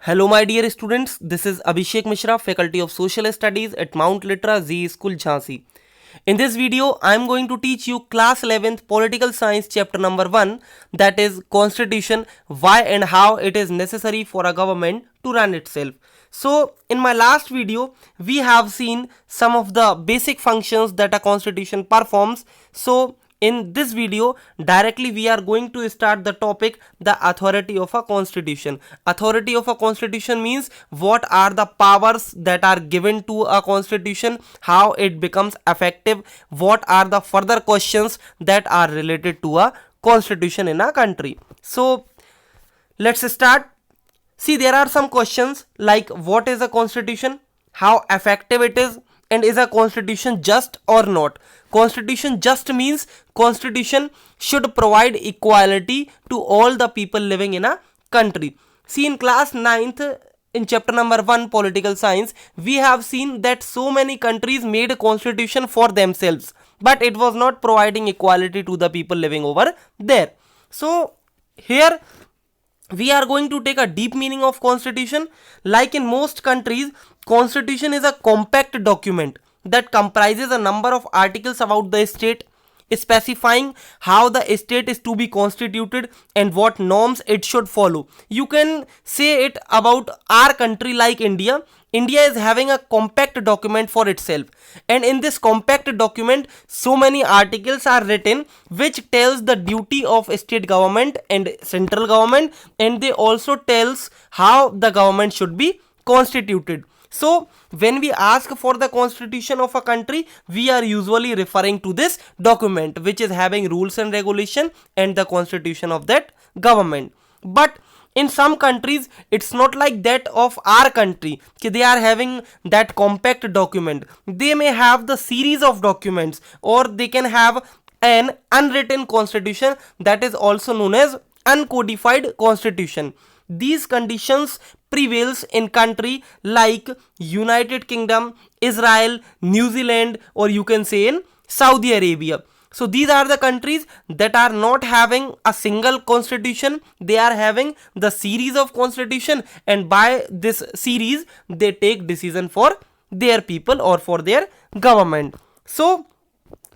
Hello, my dear students. This is Abhishek Mishra, Faculty of Social Studies at Mount Litra Z School, Jhansi. In this video, I am going to teach you class 11th Political Science chapter number 1, that is Constitution, why and how it is necessary for a government to run itself. So, in my last video, we have seen some of the basic functions that a constitution performs. So, in this video, directly we are going to start the topic, the authority of a constitution. Authority of a constitution means what are the powers that are given to a constitution, how it becomes effective, what are the further questions that are related to a constitution in a country. So let's start. See, there are some questions like what is a constitution, how effective it is, and is a constitution just or not. Constitution just means constitution should provide equality to all the people living in a country. See, in class 9th, in chapter number 1 political science, we have seen that so many countries made a constitution for themselves, but it was not providing equality to the people living over there. So here we are going to take a deep meaning of constitution. Like in most countries, constitution is a compact document that comprises a number of articles about the state, specifying how the state is to be constituted and what norms it should follow. You can say it about our country like India. India is having a compact document for itself, and in this compact document so many articles are written which tells the duty of state government and central government, and they also tells how the government should be constituted. So when we ask for the constitution of a country, we are usually referring to this document which is having rules and regulation and the constitution of that government. But in some countries it's not like that of our country. They are having that compact document. They may have the series of documents, or they can have an unwritten constitution, that is also known as uncodified constitution. These conditions prevails in country like United Kingdom, Israel, New Zealand, or you can say in Saudi Arabia. So these are the countries that are not having a single constitution. They are having the series of constitution, and by this series they take decision for their people or for their government. So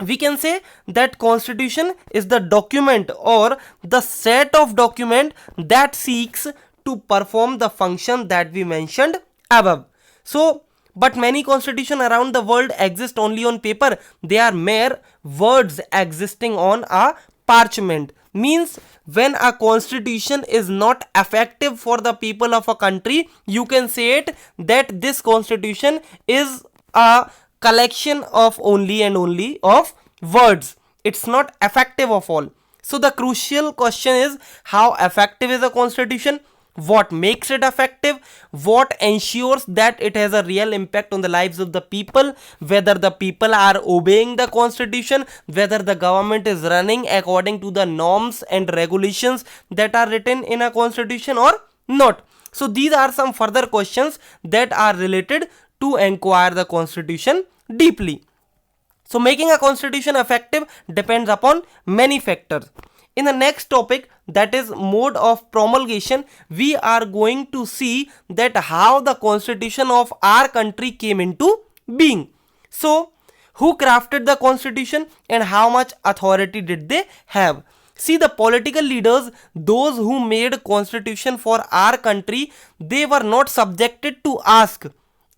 we can say that constitution is the document or the set of document that seeks to perform the function that we mentioned above. So but many constitutions around the world exist only on paper. They are mere words existing on a parchment. Means when a constitution is not effective for the people of a country, you can say it that this constitution is a collection of only and only of words. It's not effective of all. So the crucial question is, how effective is a constitution? What makes it effective? What ensures that it has a real impact on the lives of the people? Whether the people are obeying the constitution, whether the government is running according to the norms and regulations that are written in a constitution or not. So these are some further questions that are related to inquire the constitution deeply. So making a constitution effective depends upon many factors. In the next topic, that is mode of promulgation, we are going to see that how the constitution of our country came into being. So who crafted the constitution and how much authority did they have? See, the political leaders, those who made constitution for our country, they were not subjected to ask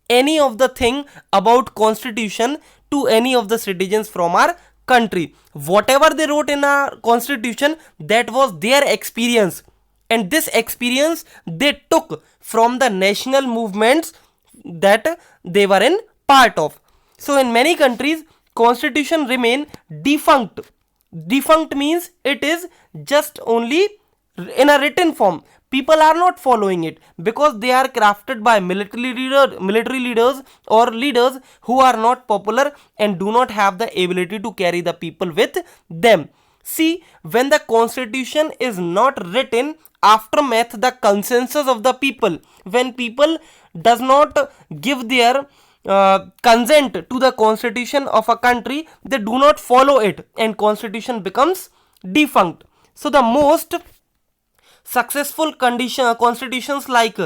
any of the thing about constitution to any of the citizens from our country. Whatever they wrote in our constitution, that was their experience, and this experience they took from the national movements that they were in part of. So in many countries, constitution remain defunct. Defunct means it is just only in a written form. People are not following it because they are crafted by military leaders or leaders who are not popular and do not have the ability to carry the people with them. See, when the constitution is not written, aftermath, the consensus of the people, when people does not give their consent to the constitution of a country, they do not follow it, and constitution becomes defunct. So the most successful constitutions like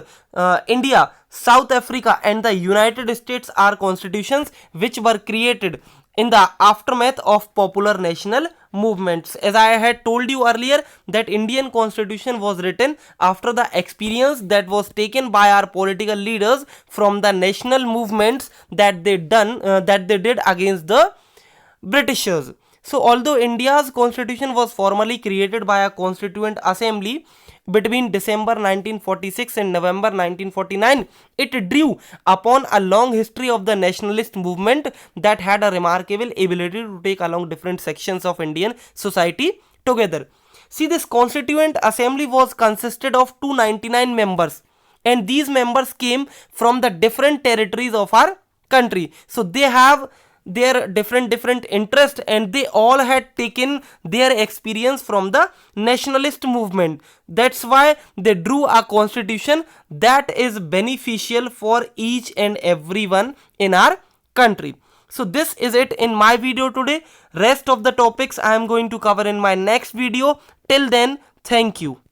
India, South Africa and the United States are constitutions which were created in the aftermath of popular national movements. As I had told you earlier, that Indian constitution was written after the experience that was taken by our political leaders from the national movements that they did against the Britishers. So although India's constitution was formally created by a constituent assembly between December 1946 and November 1949, it drew upon a long history of the nationalist movement that had a remarkable ability to take along different sections of Indian society together. See, this constituent assembly was consisted of 299 members, and these members came from the different territories of our country. So they have their different interest, and they all had taken their experience from the nationalist movement. That's why they drew a constitution that is beneficial for each and everyone in our country. So this is it in my video today. Rest of the topics I am going to cover in my next video. Till then, thank you.